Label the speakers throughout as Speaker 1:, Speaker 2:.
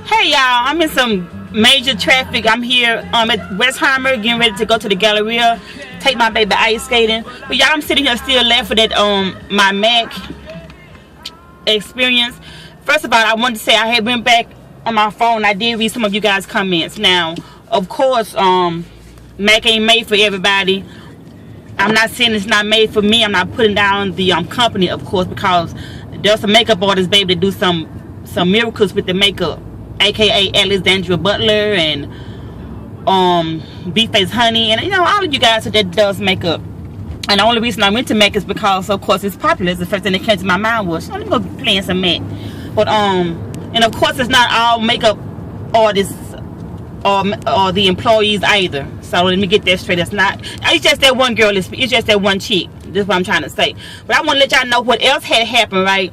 Speaker 1: Hey y'all, I'm in some major traffic. I'm here at Westheimer getting ready to go to the Galleria, take my baby ice skating. But y'all, I'm sitting here still laughing at my Mac experience. First of all, I wanted to say I had went back on my phone. I did read some of you guys' comments. Now, of course, Mac ain't made for everybody. I'm not saying it's not made for me. I'm not putting down the company, of course, because there's some makeup artists, baby, that do some miracles with the makeup, aka Alexandra Butler and B-Face Honey, and all of you guys that does makeup. And the only reason I went to Mac is because, of course, it's popular. It's the first thing that came to my mind was, let me go play some Mac. But and of course, it's not all makeup artists or the employees either. So let me get that straight. It's just that one girl. It's just that one chick. That's what I'm trying to say. But I want to let y'all know what else had happened, right?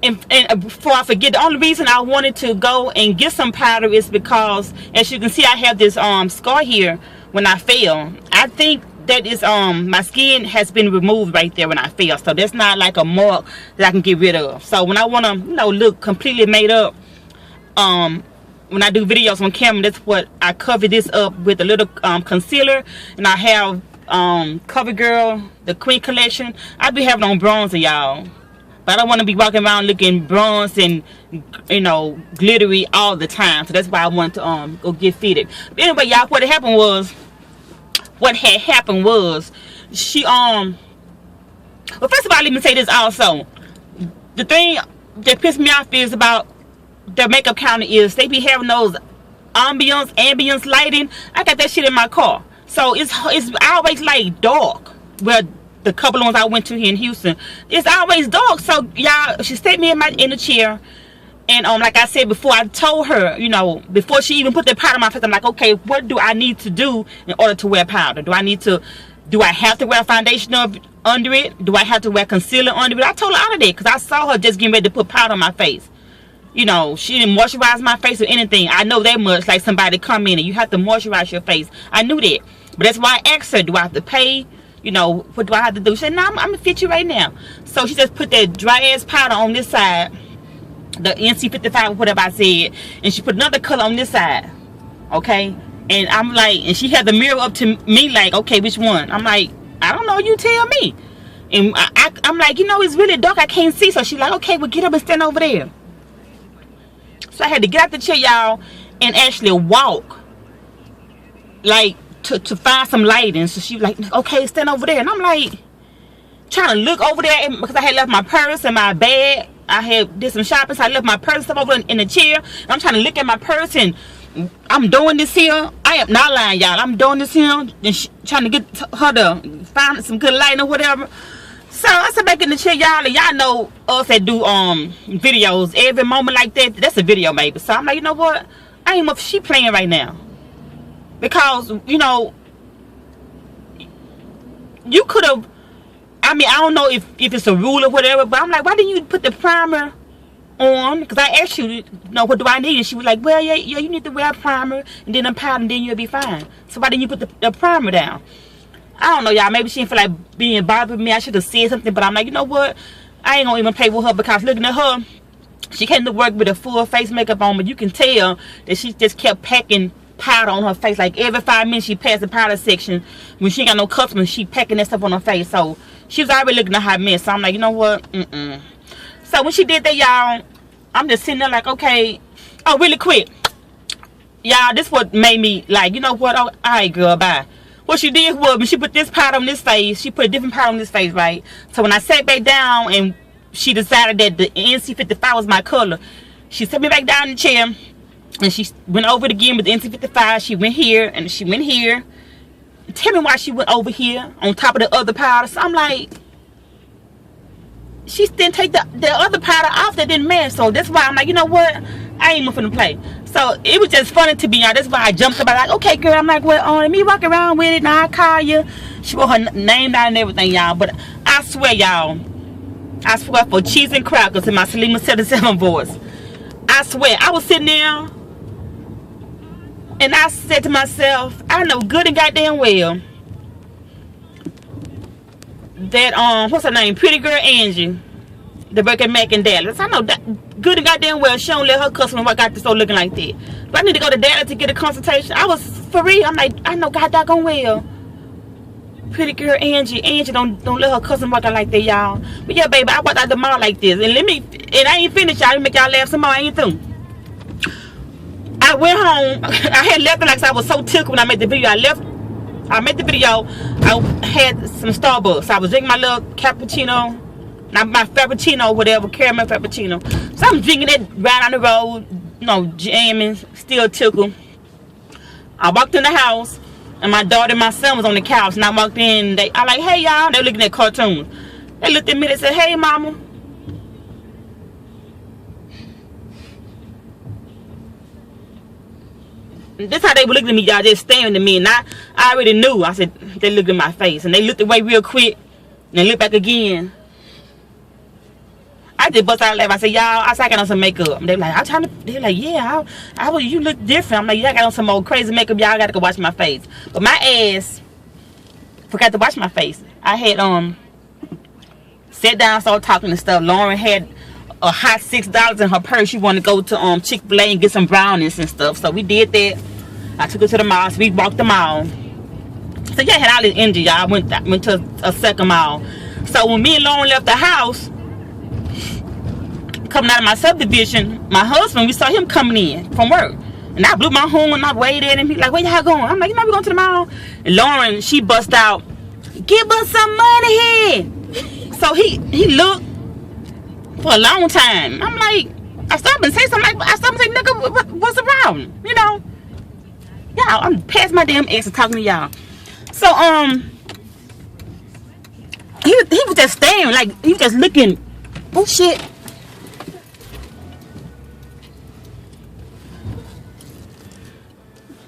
Speaker 1: And before I forget, the only reason I wanted to go and get some powder is because, as you can see, I have this scar here when I fell. I think that is my skin has been removed right there when I fell, so that's not like a mark that I can get rid of. So when I want to look completely made up, when I do videos on camera, that's what I cover this up with, a little concealer. And I have CoverGirl, the Queen collection. I be having on bronzer, y'all, but I don't want to be walking around looking bronze and glittery all the time. So that's why I want to go get fitted. But anyway, y'all, what had happened was she well, first of all, let me say this also. The thing that pissed me off is about the makeup counter is they be having those ambience lighting. I got that shit in my car, so it's always like dark. Well, the couple of ones I went to here in Houston, it's always dark. So y'all, she stayed me in the chair, and like I said before, I told her, before she even put the powder on my face, I'm like, okay, what do I need to do in order to wear powder? Do I have to wear foundation under it? Do I have to wear concealer under it? I told her all of that because I saw her just getting ready to put powder on my face. She didn't moisturize my face or anything. I know that much. Like somebody come in and you have to moisturize your face. I knew that, but that's why I asked her, do I have to pay? What do I have to do? She said, no, I'm gonna fit you right now. So she just put that dry ass powder on this side, the NC55, whatever I said, and she put another color on this side. Okay, and I'm like, and she had the mirror up to me, like, okay, which one? I'm like, I don't know, you tell me. And I'm like, it's really dark, I can't see. So she's like, okay, well, get up and stand over there. So I had to get out the chair, y'all, and actually walk, like, to find some lighting. So she was like, okay, stand over there. And I'm like, trying to look over there, because I had left my purse and my bag. I did some shopping, so I left my purse over in the chair. And I'm trying to look at my purse, and I'm doing this here. I am not lying, y'all. I'm doing this here, and trying to get her to find some good lighting or whatever. So I sat back in the chair, y'all, and y'all know us that do videos, every moment like that, that's a video, maybe. So I'm like, you know what? I ain't know if she playing right now. Because, you could have, I don't know if it's a rule or whatever, but I'm like, why didn't you put the primer on? Because I asked you, what do I need? And she was like, well, yeah, you need to wear a primer and then a powder and then you'll be fine. So why didn't you put the primer down? I don't know, y'all. Maybe she didn't feel like being bothered with me. I should have said something, but I'm like, you know what? I ain't gonna even play with her, because looking at her, she came to work with a full face makeup on, but you can tell that she just kept packing powder on her face. Like every 5 minutes she passed the powder section. When she ain't got no customers, she packing that stuff on her face. So she was already looking a hot mess. So I'm like, you know what? So when she did that, y'all, I'm just sitting there like, okay. Oh, really quick, y'all, this what made me like, you know what? Oh, all right, girl, bye. What she did was, when she put this powder on this face, she put a different powder on this face, right? So when I sat back down and she decided that the NC55 was my color, she set me back down in the chair, and she went over it again with the NC55. She went here, and she went here. Tell me why she went over here on top of the other powder. So I'm like, she didn't take the other powder off that didn't match. So that's why I'm like, you know what? I ain't even finna play. So it was just funny to me, y'all. That's why I jumped up. I'm like, okay, girl. I'm like, well, let me walk around with it. Now I call you. She wrote her name down and everything, y'all. But I swear, y'all, I swear for cheese and crackers in my Selima 77 voice, I swear, I was sitting there and I said to myself, I know good and goddamn well that what's her name, pretty girl Angie, the Burger Mac in Dallas. I know that good and goddamn well she don't let her customer walk out the store looking like that. But I need to go to Dallas to get a consultation. I was for real. I'm like, I know God doggone well. Pretty girl Angie don't let her cousin walk out like that, y'all. But yeah, baby, I walked out the mall like this. And I ain't finished, y'all. Let me make y'all laugh some more. I ain't through. I went home. I had left it like I was so tickled when I made the video. I made the video. I had some Starbucks. I was drinking my little cappuccino. Not my frappuccino, whatever, caramel frappuccino. So I'm drinking it right on the road, you know, jamming, still tickled. I walked in the house, and my daughter and my son was on the couch, and I walked in, I like, hey y'all, they were looking at cartoons. They looked at me, they said, hey mama. And this how they were looking at me, y'all, just staring at me, and I already knew. I said, they looked at my face, and they looked away real quick, and they looked back again. I just bust out laughing. I said, y'all, I got on some makeup. They were like, they're like, yeah, you look different. I'm like, yeah, I got on some old crazy makeup. Y'all got to go wash my face. But my ass forgot to wash my face. I had sat down, started talking and stuff. Lauren had a hot $6 in her purse. She wanted to go to Chick-fil-A and get some brownies and stuff. So we did that. I took her to the mall. So we walked the mall. So yeah, I had all this energy, y'all. I went to a second mall. So when me and Lauren left the house, coming out of my subdivision, my husband, we saw him coming in from work. And I blew my horn and I waited at him. He's like, where y'all going? I'm like, you know, we're going to the mall. And Lauren, she bust out, give us some money here. So he looked for a long time. I'm like, I stopped and say something like, nigga, what's the problem? You know? Y'all, I'm past my damn ex and talking to y'all. So, he was just staring, like, he was just looking. Oh, shit.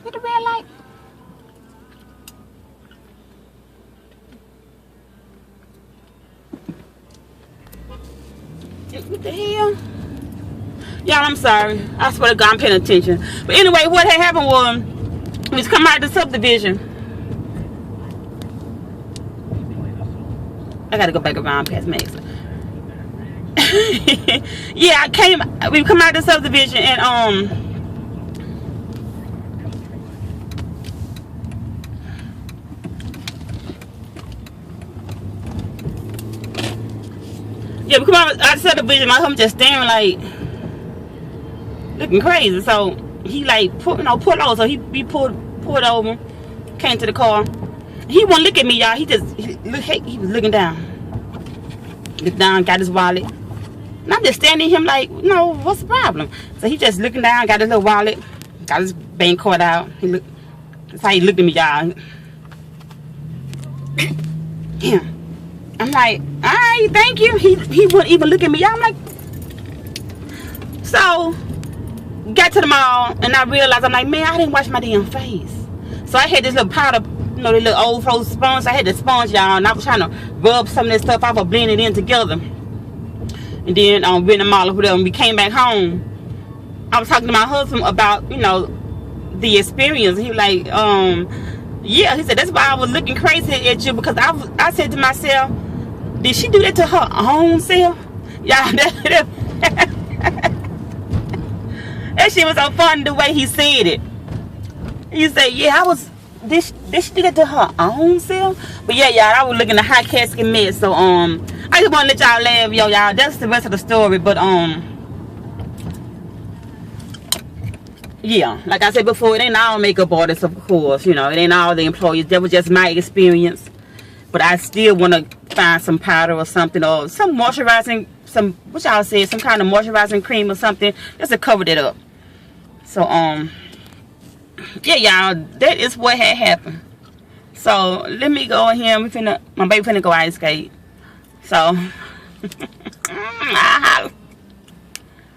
Speaker 1: What the red light? What the hell? Y'all, I'm sorry. I swear to God, I'm paying attention. But anyway, what had happened was, we was coming out of the subdivision. I gotta go back around past Max. Yeah, we come out of the subdivision and yeah, we come out of the subdivision. My husband just staring like looking crazy. So he like pulled over. So he pulled over, came to the car. He wouldn't look at me, y'all. He was looking down. Looked down, got his wallet. And I'm just standing him like, no, what's the problem? So he just looking down, got his little wallet, got his bank card out. That's how he looked at me, y'all. Yeah. I'm like, all right, thank you. He wouldn't even look at me. I'm like, so got to the mall and I realized, I'm like, man, I didn't wash my damn face. So I had this little powder, you know, the little old frozen sponge. So I had the sponge, y'all, and I was trying to rub some of this stuff off or blend it in together. And then we in the mall or whatever, and we came back home. I was talking to my husband about, you know, the experience. And he was like, yeah, he said, that's why I was looking crazy at you, because I said to myself, did she do that to her own self? Yeah, that shit was so funny the way he said it. He said, yeah, did she do that to her own self? But yeah, y'all, I was looking at hot casket mess. So I just want to let y'all laugh, y'all. That's the rest of the story. But yeah, like I said before, it ain't all makeup artists, of course. You know, it ain't all the employees. That was just my experience. But I still want to find some powder or something, or some moisturizing, what y'all say, some kind of moisturizing cream or something, just to cover that up. So yeah, y'all, that is what had happened. So let me go in here. My baby finna go ice skate. So